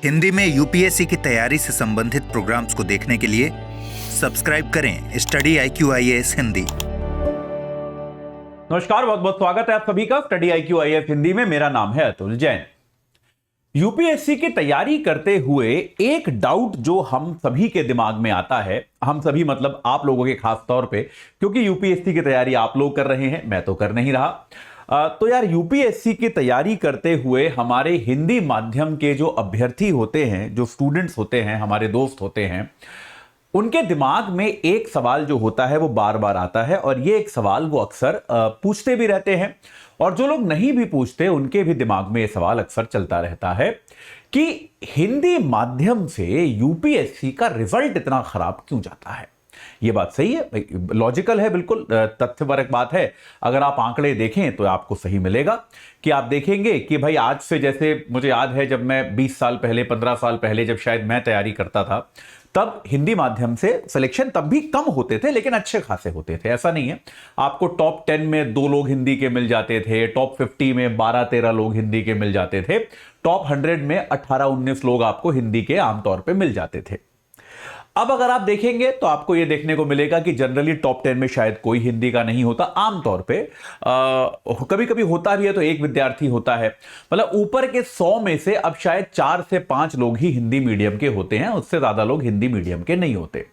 हिंदी में यूपीएससी की तैयारी से संबंधित प्रोग्राम्स को देखने के लिए सब्सक्राइब करें स्टडी IQ-IAS हिंदी। नमस्कार, बहुत बहुत स्वागत है आप सभी का स्टडी IQ-IAS हिंदी में। मेरा नाम है अतुल जैन। यूपीएससी की तैयारी करते हुए एक डाउट जो हम सभी के दिमाग में आता है, हम सभी मतलब आप लोगों के खास तौर पे, क्योंकि यूपीएससी की तैयारी आप लोग कर रहे हैं, मैं तो कर नहीं रहा। तो यार यूपीएससी की तैयारी करते हुए हमारे हिंदी माध्यम के जो अभ्यर्थी होते हैं, जो स्टूडेंट्स होते हैं, हमारे दोस्त होते हैं, उनके दिमाग में एक सवाल जो होता है वो बार बार आता है और ये एक सवाल वो अक्सर पूछते भी रहते हैं, और जो लोग नहीं भी पूछते उनके भी दिमाग में ये सवाल अक्सर चलता रहता है कि हिंदी माध्यम से यूपीएससी का रिजल्ट इतना खराब क्यों जाता है। ये बात सही है, लॉजिकल है, बिल्कुल तथ्यपरक बात है। अगर आप आंकड़े देखें तो आपको सही मिलेगा कि आप देखेंगे कि भाई आज से, जैसे मुझे याद है जब मैं 20 साल पहले, 15 साल पहले जब शायद मैं तैयारी करता था, तब हिंदी माध्यम से सिलेक्शन तब भी कम होते थे लेकिन अच्छे खासे होते थे। ऐसा नहीं है, आपको टॉप 10 में 2 लोग हिंदी के मिल जाते थे, टॉप 50 में 12-13 लोग हिंदी के मिल जाते थे, टॉप 100 में 18-19 लोग आपको हिंदी के आमतौर पे मिल जाते थे। अब अगर आप देखेंगे तो आपको यह देखने को मिलेगा कि जनरली टॉप 10 में शायद कोई हिंदी का नहीं होता। आमतौर पे कभी कभी होता भी है तो एक विद्यार्थी होता है, मतलब ऊपर के 100 में से अब शायद 4 से 5 लोग ही हिंदी मीडियम के होते हैं, उससे ज्यादा लोग हिंदी मीडियम के नहीं होते।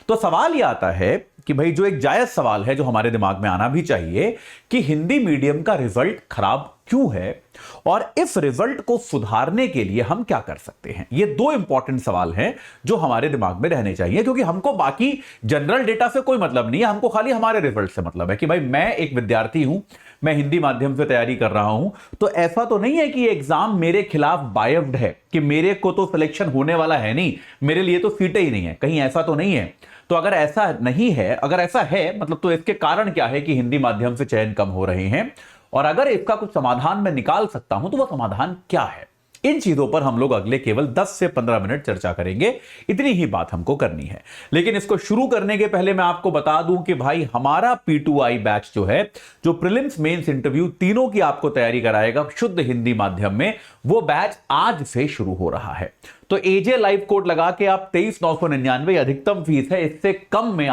तो सवाल यह आता है कि भाई, जो एक जायज सवाल है जो हमारे दिमाग में आना भी चाहिए, कि हिंदी मीडियम का रिजल्ट खराब क्यों है और इस रिजल्ट को सुधारने के लिए हम क्या कर सकते हैं। ये 2 इंपॉर्टेंट सवाल हैं जो हमारे दिमाग में रहने चाहिए, क्योंकि हमको बाकी जनरल डेटा से कोई मतलब नहीं है, हमको खाली हमारे रिजल्ट से मतलब है कि भाई मैं एक विद्यार्थी हूं, मैं हिंदी माध्यम से तैयारी कर रहा हूं, तो ऐसा तो नहीं है कि एग्जाम मेरे खिलाफ बायस्ड है कि मेरे को तो सिलेक्शन होने वाला है नहीं, मेरे लिए तो सीटें ही नहीं है, कहीं ऐसा तो नहीं है। तो अगर ऐसा नहीं है, अगर ऐसा है मतलब तो इसके कारण क्या है कि हिंदी माध्यम से चयन कम हो रहे हैं, और अगर इसका कुछ समाधान मैं निकाल सकता हूं तो वह समाधान क्या है। इन चीजों पर हम लोग अगले केवल 10 से 15 मिनट चर्चा करेंगे, इतनी ही बात हमको करनी है। लेकिन इसको शुरू करने के पहले मैं आपको बता दूं कि भाई हमारा P2I बैच जो है, जो प्रीलिम्स मेंस इंटरव्यू तीनों की आपको तैयारी कराएगा शुद्ध हिंदी माध्यम में, वो बैच आज से शुरू हो रहा है। तो एजे लाइव कोड लगा के आप 23,999 अधिकतम फीस है, इससे कम में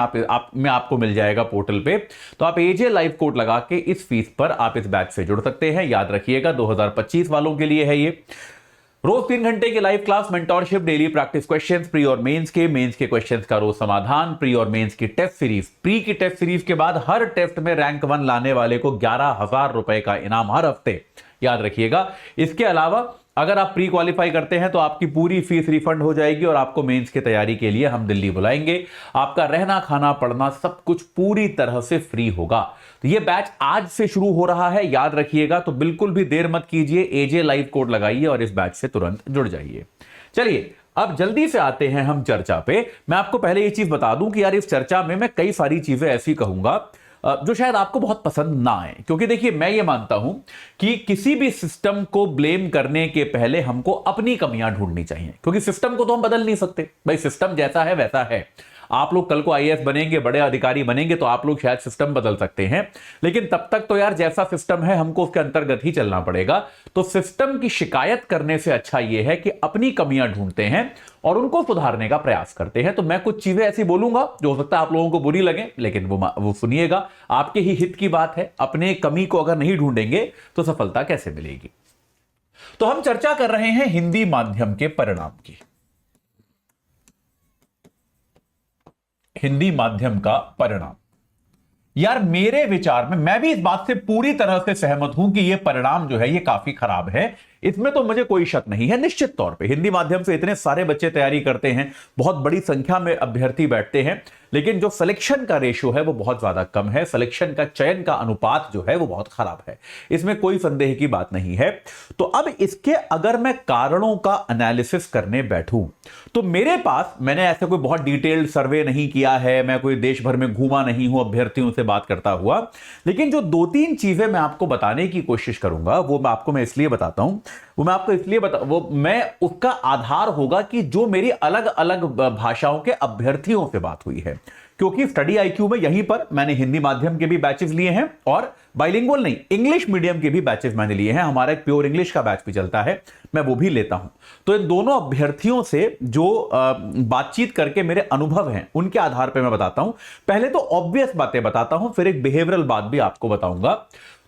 आपको मिल जाएगा पोर्टल पे। तो आप एजे लाइव कोड लगा के इस फीस पर आप इस बैच से जुड़ सकते हैं। याद रखिएगा 2025 वालों के लिए है ये। रोज 3 घंटे की live class, mentorship, daily practice questions, pre और मेंस के क्वेश्चंस का रोज समाधान, प्री और मेंस की टेस्ट सीरीज। प्री की टेस्ट सीरीज के बाद हर टेस्ट में रैंक 1 लाने वाले को 11,000 रुपए का इनाम हर हफ्ते, याद रखिएगा। इसके अलावा अगर आप प्री क्वालिफाई करते हैं तो आपकी पूरी फीस रिफंड हो जाएगी और आपको मेंस की तैयारी के लिए हम दिल्ली बुलाएंगे। आपका रहना, खाना, पढ़ना सब कुछ पूरी तरह से फ्री होगा। तो ये बैच आज से शुरू हो रहा है, याद रखिएगा। तो बिल्कुल भी देर मत कीजिए, एजे लाइव कोड लगाइए और इस बैच से तुरंत जुड़ जाइए। चलिए अब जल्दी से आते हैं हम चर्चा पे। मैं आपको पहले ये चीज बता दूं कि यार इस चर्चा में मैं कई सारी चीजें ऐसी कहूंगा जो शायद आपको बहुत पसंद ना आए, क्योंकि देखिए मैं ये मानता हूं कि किसी भी सिस्टम को ब्लेम करने के पहले हमको अपनी कमियां ढूंढनी चाहिए, क्योंकि सिस्टम को तो हम बदल नहीं सकते भाई, सिस्टम जैसा है वैसा है। आप लोग कल को आईएएस बनेंगे, बड़े अधिकारी बनेंगे, तो आप लोग शायद सिस्टम बदल सकते हैं, लेकिन तब तक तो यार जैसा सिस्टम है हमको उसके अंतर्गत ही चलना पड़ेगा। तो सिस्टम की शिकायत करने से अच्छा यह है कि अपनी कमियां ढूंढते हैं और उनको सुधारने का प्रयास करते हैं। तो मैं कुछ चीजें ऐसी बोलूंगा जो हो सकता है आप लोगों को बुरी लगे, लेकिन वो सुनिएगा, आपके ही हित की बात है। अपने कमी को अगर नहीं ढूंढेंगे तो सफलता कैसे मिलेगी। तो हम चर्चा कर रहे हैं हिंदी माध्यम के परिणाम की। हिंदी माध्यम का परिणाम, यार मेरे विचार में, मैं भी इस बात से पूरी तरह से सहमत हूं कि यह परिणाम जो है ये काफी खराब है, इसमें तो मुझे कोई शक नहीं है। निश्चित तौर पे हिंदी माध्यम से इतने सारे बच्चे तैयारी करते हैं, बहुत बड़ी संख्या में अभ्यर्थी बैठते हैं, लेकिन जो सिलेक्शन का रेशियो है वो बहुत ज्यादा कम है, सिलेक्शन का, चयन का अनुपात जो है वो बहुत खराब है, इसमें कोई संदेह की बात नहीं है। तो अब इसके अगर मैं कारणों का एनालिसिस करने बैठूं तो मेरे पास, मैंने ऐसे कोई बहुत डिटेल्ड सर्वे नहीं किया है, मैं कोई देश भर में घूमा नहीं हूं अभ्यर्थियों से बात करता हुआ, लेकिन जो 2-3 चीजें मैं आपको बताने की कोशिश करूंगा वो मैं इसलिए बताता हूं, वो मैं उसका आधार होगा कि जो मेरी अलग अलग भाषाओं के अभ्यर्थियों से बात हुई है। क्योंकि स्टडी आईक्यू में यहीं पर मैंने हिंदी माध्यम के भी बैचेस लिए हैं और बाइलिंगुअल नहीं, इंग्लिश मीडियम के भी बैचेस मैंने लिए हैं। हमारा एक प्योर इंग्लिश का बैच भी चलता है, मैं वो भी लेता हूं। तो इन दोनों अभ्यर्थियों से जो बातचीत करके मेरे अनुभव हैं उनके आधार पर मैं बताता हूं। पहले तो ऑब्वियस बातें बताता हूं, फिर एक बिहेवियरल बात भी आपको बताऊंगा।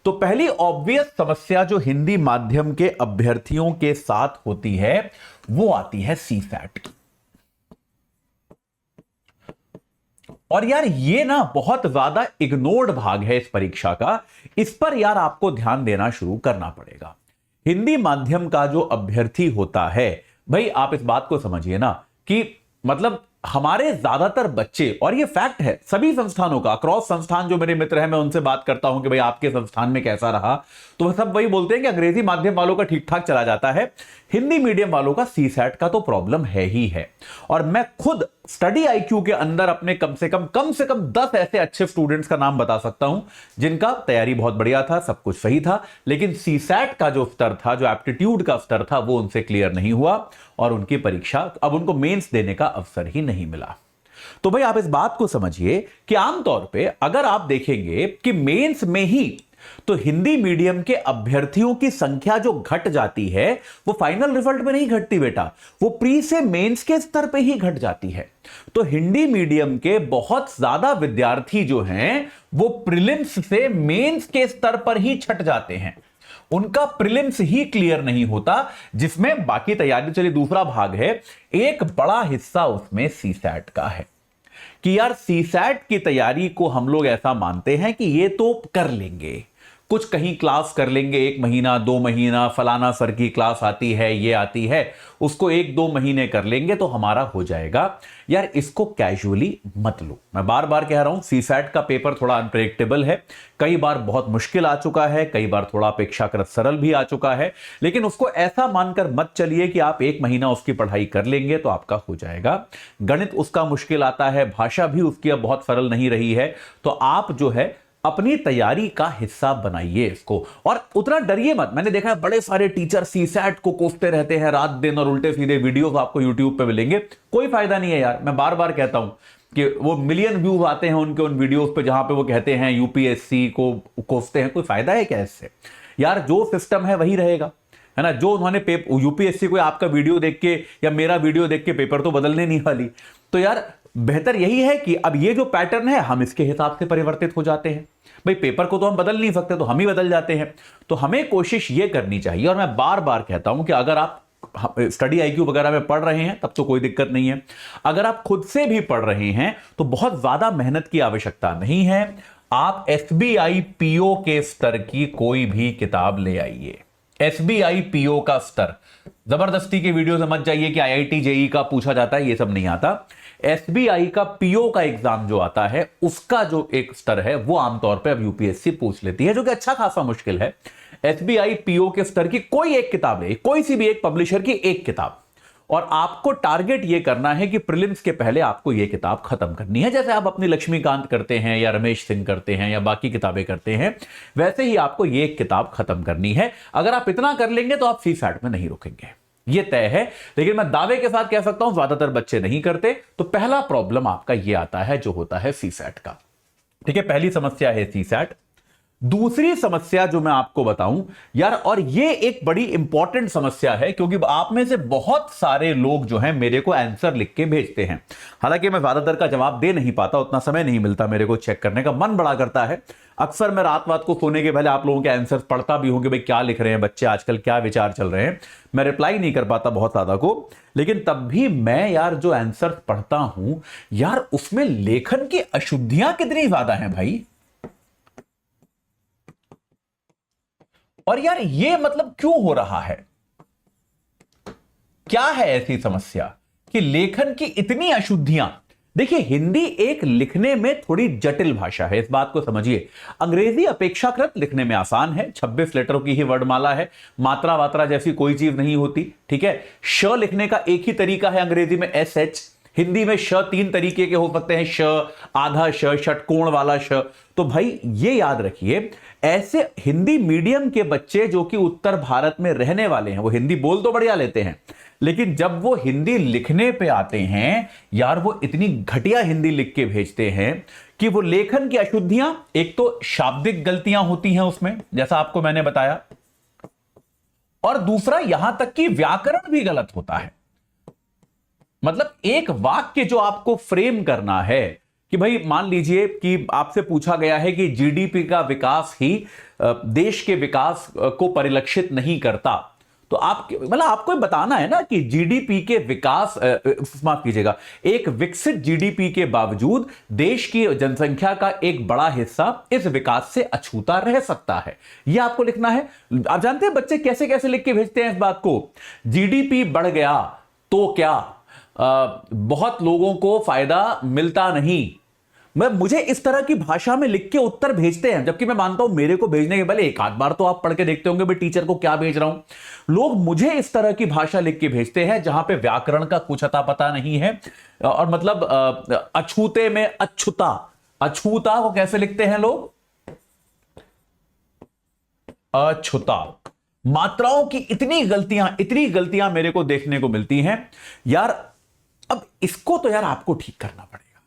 तो पहली ऑब्वियस समस्या जो हिंदी माध्यम के अभ्यर्थियों के साथ होती है वो आती है सीसैट की। और यार ये ना बहुत ज्यादा इग्नोर्ड भाग है इस परीक्षा का, इस पर यार आपको ध्यान देना शुरू करना पड़ेगा। हिंदी माध्यम का जो अभ्यर्थी होता है, भाई आप इस बात को समझिए ना कि मतलब हमारे ज्यादातर बच्चे, और ये फैक्ट है सभी संस्थानों का, अक्रॉस संस्थान जो मेरे मित्र हैं मैं उनसे बात करता हूं कि भाई आपके संस्थान में कैसा रहा, तो वह सब वही बोलते हैं कि अंग्रेजी माध्यम वालों का ठीक ठाक चला जाता है, हिंदी मीडियम वालों का सीसैट का तो प्रॉब्लम है ही है। और मैं खुद स्टडी आईक्यू के अंदर अपने कम से कम 10 ऐसे अच्छे स्टूडेंट्स का नाम बता सकता हूं जिनका तैयारी बहुत बढ़िया था, सब कुछ सही था, लेकिन सीसैट का जो स्तर था, जो एप्टीट्यूड का स्तर था, वो उनसे क्लियर नहीं हुआ और उनकी परीक्षा, अब उनको मेंस देने का अवसर ही नहीं मिला। तो भाई आप इस बात को समझिए कि आमतौर पे अगर आप देखेंगे कि मेंस में ही तो हिंदी मीडियम के अभ्यर्थियों की संख्या जो घट जाती है वो फाइनल रिजल्ट में नहीं घटती बेटा, वो प्री से मेंस के स्तर पे ही घट जाती है। तो हिंदी मीडियम के बहुत ज्यादा विद्यार्थी जो हैं वो प्रीलिम्स से मेंस के स्तर पर ही छट जाते हैं, उनका प्रीलिम्स ही क्लियर नहीं होता, जिसमें बाकी तैयारी, चलिए दूसरा भाग है, एक बड़ा हिस्सा उसमें सीसैट का है कि यार सीसैट की तैयारी को हम लोग ऐसा मानते हैं कि ये तो कर लेंगे, कुछ कहीं क्लास कर लेंगे, 1 महीना 2 महीना फलाना सर की क्लास आती है, ये आती है, उसको 1-2 महीने कर लेंगे तो हमारा हो जाएगा। यार इसको कैजुअली मत लो, मैं बार बार कह रहा हूं सीसैट का पेपर थोड़ा अनप्रेडिक्टेबल है, कई बार बहुत मुश्किल आ चुका है, कई बार थोड़ा अपेक्षाकृत सरल भी आ चुका है, लेकिन उसको ऐसा मानकर मत चलिए कि आप 1 महीना उसकी पढ़ाई कर लेंगे तो आपका हो जाएगा। गणित उसका मुश्किल आता है, भाषा भी उसकी अब बहुत सरल नहीं रही है, तो आप जो है अपनी तैयारी का हिस्सा बनाइए इसको, और उतना डरिए मत। मैंने देखा है बड़े सारे टीचर सीसैट को कोसते रहते हैं रात दिन, और उल्टे सीधे वीडियोस आपको यूट्यूब पे मिलेंगे, कोई फायदा नहीं है यार। मैं बार बार कहता हूं कि वो मिलियन व्यूज आते हैं उनके उन वीडियोस पे जहां पे वो कहते हैं यूपीएससी को कोसते हैं, कोई फायदा है क्या इससे? यार जो सिस्टम है वही रहेगा, है ना। जो उन्होंने यूपीएससी को आपका वीडियो देख के या मेरा वीडियो देख के पेपर तो बदलने नहीं वाली, तो यार बेहतर यही है कि अब ये जो पैटर्न है हम इसके हिसाब से परिवर्तित हो जाते हैं। भाई पेपर को तो हम बदल नहीं सकते, तो हम ही बदल जाते हैं। तो हमें कोशिश ये करनी चाहिए, और मैं बार बार कहता हूं कि अगर आप स्टडी आईक्यू वगैरह में पढ़ रहे हैं तब तो कोई दिक्कत नहीं है, अगर आप खुद से भी पढ़ रहे हैं तो बहुत ज्यादा मेहनत की आवश्यकता नहीं है। आप एसबीआई पीओ के स्तर की कोई भी किताब ले आइए, एसबीआई पीओ का स्तर, जबरदस्ती के वीडियो से मत जाइए कि आईआईटी जेई का पूछा जाता है, ये सब नहीं आता। एसबीआई का पीओ का एग्जाम जो आता है उसका जो एक स्तर है वो आमतौर पे अब यूपीएससी पूछ लेती है, जो कि अच्छा खासा मुश्किल है। एसबीआई पीओ के स्तर की कोई एक किताब ले, कोई सी भी एक पब्लिशर की एक किताब, और आपको टारगेट ये करना है कि प्रीलिम्स के पहले आपको ये किताब खत्म करनी है। जैसे आप अपनी लक्ष्मीकांत करते हैं या रमेश सिंह करते हैं या बाकी किताबें करते हैं, वैसे ही आपको ये एक किताब खत्म करनी है। अगर आप इतना कर लेंगे तो आप सीसैट में नहीं रुकेंगे, ये तय है। लेकिन मैं दावे के साथ कह सकता हूं ज्यादातर बच्चे नहीं करते। तो पहला प्रॉब्लम आपका ये आता है जो होता है सीसैट का, ठीक है। पहली समस्या है सीसैट। दूसरी समस्या जो मैं आपको बताऊं यार, और ये एक बड़ी इंपॉर्टेंट समस्या है, क्योंकि आप में से बहुत सारे लोग जो हैं मेरे को आंसर लिख के भेजते हैं। हालांकि मैं ज्यादातर का जवाब दे नहीं पाता, उतना समय नहीं मिलता मेरे को चेक करने का, मन बड़ा करता है। अक्सर मैं रात को सोने के पहले आप लोगों के आंसर पढ़ता भी हूं कि भाई क्या लिख रहे हैं बच्चे, आजकल क्या विचार चल रहे हैं। मैं रिप्लाई नहीं कर पाता बहुत ज्यादा को, लेकिन तब भी मैं यार जो आंसर पढ़ता हूं यार, उसमें लेखन की अशुद्धियां कितनी ज्यादा हैं भाई। और यार ये मतलब क्यों हो रहा है, क्या है ऐसी समस्या कि लेखन की इतनी अशुद्धियां। देखिए हिंदी एक लिखने में थोड़ी जटिल भाषा है, इस बात को समझिए। अंग्रेजी अपेक्षाकृत लिखने में आसान है, 26 लेटरों की ही वर्णमाला है, मात्रा वात्रा जैसी कोई चीज नहीं होती, ठीक है। श लिखने का एक ही तरीका है अंग्रेजी में, SH। हिंदी में श 3 तरीके के हो सकते हैं, श, आधा श, षटकोण वाला श। तो भाई ये याद रखिए, ऐसे हिंदी मीडियम के बच्चे जो कि उत्तर भारत में रहने वाले हैं, वो हिंदी बोल तो बढ़िया लेते हैं, लेकिन जब वो हिंदी लिखने पे आते हैं यार, वो इतनी घटिया हिंदी लिख के भेजते हैं कि वो लेखन की अशुद्धियां, एक तो शाब्दिक गलतियां होती हैं उसमें, जैसा आपको मैंने बताया, और दूसरा यहां तक कि व्याकरण भी गलत होता है। मतलब एक वाक्य जो आपको फ्रेम करना है कि भाई मान लीजिए कि आपसे पूछा गया है कि जीडीपी का विकास ही देश के विकास को परिलक्षित नहीं करता, तो आप मतलब आपको बताना है ना कि जीडीपी के विकास, माफ कीजिएगा, एक विकसित जीडीपी के बावजूद देश की जनसंख्या का एक बड़ा हिस्सा इस विकास से अछूता रह सकता है, यह आपको लिखना है। आप जानते हैं बच्चे कैसे कैसे लिख के भेजते हैं इस बात को, जीडीपी बढ़ गया तो क्या, बहुत लोगों को फायदा मिलता नहीं। मुझे इस तरह की भाषा में लिख के उत्तर भेजते हैं, जबकि मैं मानता हूं मेरे को भेजने के पहले एक आध बार तो आप पढ़ के देखते होंगे भाई टीचर को क्या भेज रहा हूं। लोग मुझे इस तरह की भाषा लिख के भेजते हैं जहां पे व्याकरण का कुछ अता पता नहीं है, और मतलब अछूते में अछूता, अछूता को कैसे लिखते हैं लोग, अछूता। मात्राओं की इतनी गलतियां मेरे को देखने को मिलती हैं यार। अब इसको तो यार आपको ठीक करना पड़ेगा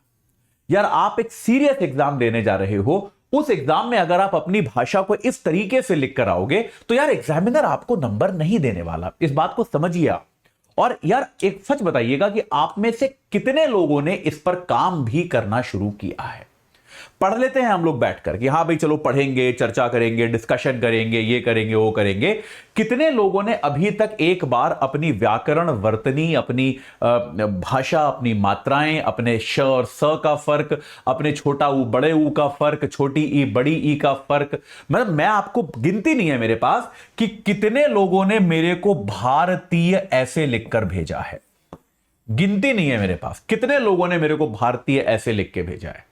यार। आप एक सीरियस एग्जाम देने जा रहे हो, उस एग्जाम में अगर आप अपनी भाषा को इस तरीके से लिख कर आओगे तो यार एग्जामिनर आपको नंबर नहीं देने वाला, इस बात को समझिए आप। और यार एक सच बताइएगा कि आप में से कितने लोगों ने इस पर काम भी करना शुरू किया है। पढ़ लेते हैं हम लोग बैठकर कि हाँ भाई चलो पढ़ेंगे, चर्चा करेंगे, डिस्कशन करेंगे, ये करेंगे, वो करेंगे। कितने लोगों ने अभी तक एक बार अपनी व्याकरण वर्तनी, अपनी भाषा, अपनी मात्राएं, अपने श और स का फर्क, अपने छोटा ऊ बड़े ऊ का फर्क, छोटी ई बड़ी ई का फर्क, मतलब मैं आपको गिनती नहीं है मेरे पास कि कितने लोगों ने मेरे को भारतीय ऐसे लिखकर भेजा है। गिनती नहीं है मेरे पास कितने लोगों ने मेरे को भारतीय ऐसे लिख के भेजा है।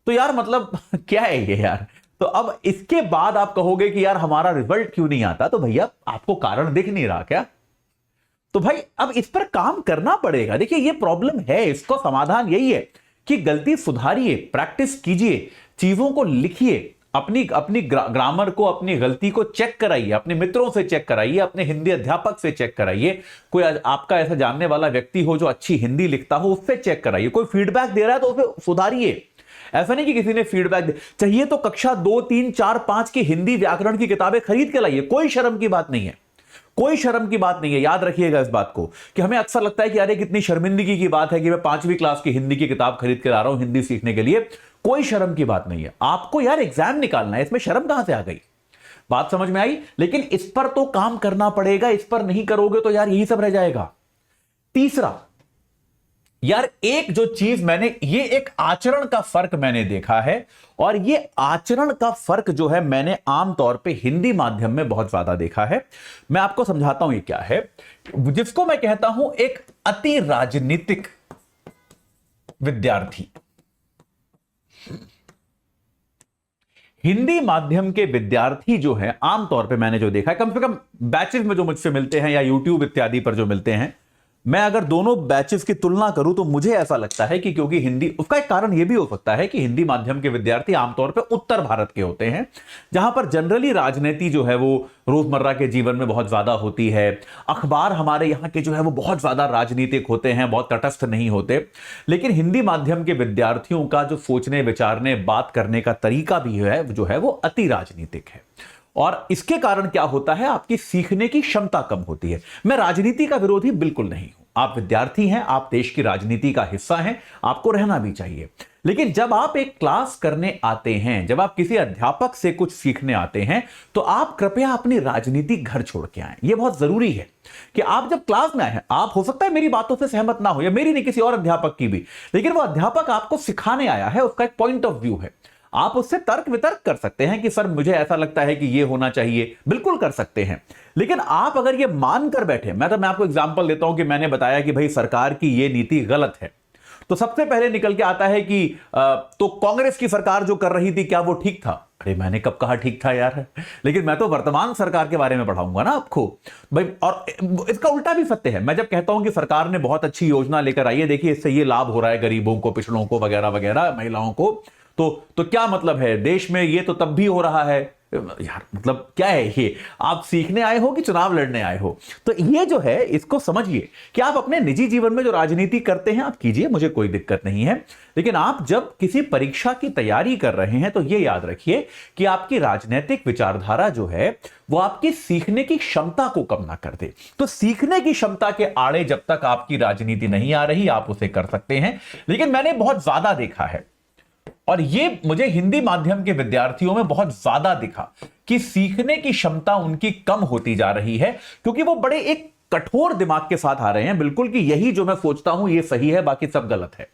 तो यार मतलब क्या है ये यार। तो अब इसके बाद आप कहोगे कि यार हमारा रिजल्ट क्यों नहीं आता, तो भैया आपको कारण दिख नहीं रहा क्या? तो भाई अब इस पर काम करना पड़ेगा। देखिए ये प्रॉब्लम है, इसको समाधान यही है कि गलती सुधारिए, प्रैक्टिस कीजिए, चीजों को लिखिए, अपनी ग्रामर को, अपनी गलती को चेक कराइए, अपने मित्रों से चेक कराइए, अपने हिंदी अध्यापक से चेक कराइए, कोई आपका ऐसा जानने वाला व्यक्ति हो जो अच्छी हिंदी लिखता हो उससे चेक कराइए, कोई फीडबैक दे रहा है तो उसे सुधारिए। ऐसा नहीं कि किसी ने फीडबैक चाहिए तो कक्षा 2, 3, 4, 5 की हिंदी व्याकरण की किताबें खरीद के लाइए, कोई शर्म की बात नहीं है, कोई शर्म की बात नहीं है। याद रखिएगा इस बात को कि हमें अक्सर लगता है कि अरे कितनी शर्मिंदगी की बात है कि मैं 5वीं क्लास की हिंदी की किताब खरीद के ला रहा हूं हिंदी सीखने के लिए। कोई शर्म की बात नहीं है, आपको यार एग्जाम निकालना है, इसमें शर्म कहां से आ गई? बात समझ में आई? लेकिन इस पर तो काम करना पड़ेगा, इस पर नहीं करोगे तो यार यही सब रह जाएगा। तीसरा यार, एक जो चीज मैंने, ये एक आचरण का फर्क मैंने देखा है, और ये आचरण का फर्क जो है मैंने आमतौर पे हिंदी माध्यम में बहुत ज्यादा देखा है। मैं आपको समझाता हूं ये क्या है, जिसको मैं कहता हूं एक अति राजनीतिक विद्यार्थी। हिंदी माध्यम के विद्यार्थी जो है आमतौर पे मैंने जो देखा है, कम से कम बैचेस में जो मुझसे मिलते हैं या यूट्यूब इत्यादि पर जो मिलते हैं, मैं अगर दोनों बैचेस की तुलना करूं तो मुझे ऐसा लगता है कि क्योंकि हिंदी, उसका एक कारण यह भी हो सकता है कि हिंदी माध्यम के विद्यार्थी आमतौर पे उत्तर भारत के होते हैं, जहां पर जनरली राजनीति जो है वो रोजमर्रा के जीवन में बहुत ज्यादा होती है। अखबार हमारे यहाँ के जो है वो बहुत ज्यादा राजनीतिक होते हैं, बहुत तटस्थ नहीं होते। लेकिन हिंदी माध्यम के विद्यार्थियों का जो सोचने, विचारने, बात करने का तरीका भी है जो है वो अति राजनीतिक है, और इसके कारण क्या होता है, आपकी सीखने की क्षमता कम होती है। मैं राजनीति का विरोधी बिल्कुल नहीं हूं, आप विद्यार्थी हैं, आप देश की राजनीति का हिस्सा हैं, आपको रहना भी चाहिए। लेकिन जब आप एक क्लास करने आते हैं, जब आप किसी अध्यापक से कुछ सीखने आते हैं, तो आप कृपया अपनी राजनीति घर छोड़ के आएं। यह बहुत जरूरी है कि आप जब क्लास में आए हैं, आप हो सकता है मेरी बातों से सहमत ना हो, या मेरी नहीं किसी और अध्यापक की भी, लेकिन वो अध्यापक आपको सिखाने आया है, उसका एक पॉइंट ऑफ व्यू है। आप उससे तर्क वितर्क कर सकते हैं कि सर मुझे ऐसा लगता है कि ये होना चाहिए, बिल्कुल कर सकते हैं। लेकिन आप अगर ये मानकर बैठे, मैं आपको एग्जांपल देता हूं कि मैंने बताया कि भाई सरकार की ये नीति गलत है, तो सबसे पहले निकल के आता है कि तो कांग्रेस की सरकार जो कर रही थी क्या वो ठीक था? अरे मैंने कब कहा ठीक था यार, लेकिन मैं तो वर्तमान सरकार के बारे में पढ़ाऊंगा ना आपको भाई। और इसका उल्टा भी सत्य है, मैं जब कहता हूं कि सरकार ने बहुत अच्छी योजना लेकर आई है, देखिए इससे ये लाभ हो रहा है गरीबों को, पिछड़ों को, वगैरह वगैरह, महिलाओं को, तो क्या मतलब है, देश में ये तो तब भी हो रहा है, यार मतलब क्या है ये, आप सीखने आए हो कि चुनाव लड़ने आए हो? तो ये जो है इसको समझिए कि आप अपने निजी जीवन में जो राजनीति करते हैं आप कीजिए, मुझे कोई दिक्कत नहीं है, लेकिन आप जब किसी परीक्षा की तैयारी कर रहे हैं तो ये याद रखिए कि आपकी राजनीतिक विचारधारा जो है वो आपकी सीखने की क्षमता को कम ना कर दे। तो सीखने की क्षमता के आड़े जब तक आपकी राजनीति नहीं आ रही आप उसे कर सकते हैं, लेकिन मैंने बहुत ज्यादा देखा है और ये मुझे हिंदी माध्यम के विद्यार्थियों में बहुत ज्यादा दिखा कि सीखने की क्षमता उनकी कम होती जा रही है, क्योंकि वो बड़े एक कठोर दिमाग के साथ आ रहे हैं बिल्कुल कि यही जो मैं सोचता हूं ये सही है, बाकी सब गलत है।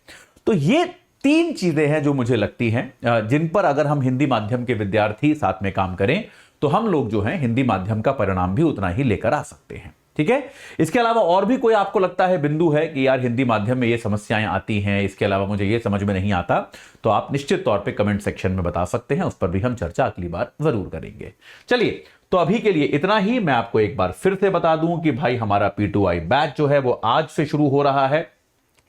तो ये 3 चीजें हैं जो मुझे लगती हैं जिन पर अगर हम हिंदी माध्यम के विद्यार्थी साथ में काम करें तो हम लोग जो हैं हिंदी माध्यम का परिणाम भी उतना ही लेकर आ सकते हैं। ठीक है, इसके अलावा और भी कोई आपको लगता है बिंदु है कि यार हिंदी माध्यम में ये समस्याएं आती हैं, इसके अलावा मुझे ये समझ में नहीं आता, तो आप निश्चित तौर पे कमेंट सेक्शन में बता सकते हैं, उस पर भी हम चर्चा अगली बार जरूर करेंगे। चलिए, तो अभी के लिए इतना ही। मैं आपको एक बार फिर से बता दूं कि भाई हमारा P2I बैच जो है वो आज से शुरू हो रहा है।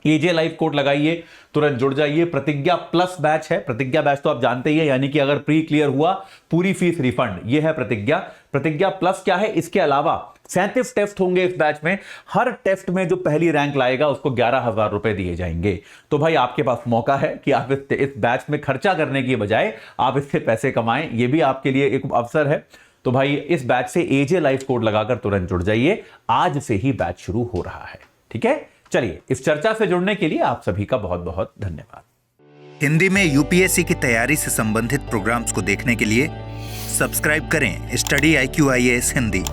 AJ लाइव कोड लगाइए, तुरंत जुड़ जाइए। प्रतिज्ञा प्लस बैच है। प्रतिज्ञा बैच तो आप जानते ही है, यानी कि अगर प्री क्लियर हुआ पूरी फीस रिफंड, ये है प्रतिज्ञा। प्रतिज्ञा प्लस क्या है? इसके अलावा 37 टेस्ट होंगे इस बैच में। हर टेस्ट में जो पहली रैंक लाएगा उसको 11,000 रुपए दिए जाएंगे। तो भाई आपके पास मौका है कि आप इस बैच में खर्चा करने की बजाय आप इससे पैसे कमाएं, ये भी आपके लिए एक अवसर है। तो भाई इस बैच से AJ लाइव कोड लगाकर तुरंत जुड़ जाइए, आज से ही बैच शुरू हो रहा है। ठीक है, चलिए, इस चर्चा से जुड़ने के लिए आप सभी का बहुत बहुत धन्यवाद। हिंदी में UPSC की तैयारी से संबंधित प्रोग्राम्स को देखने के लिए सब्सक्राइब करें स्टडी IQ IAS हिंदी।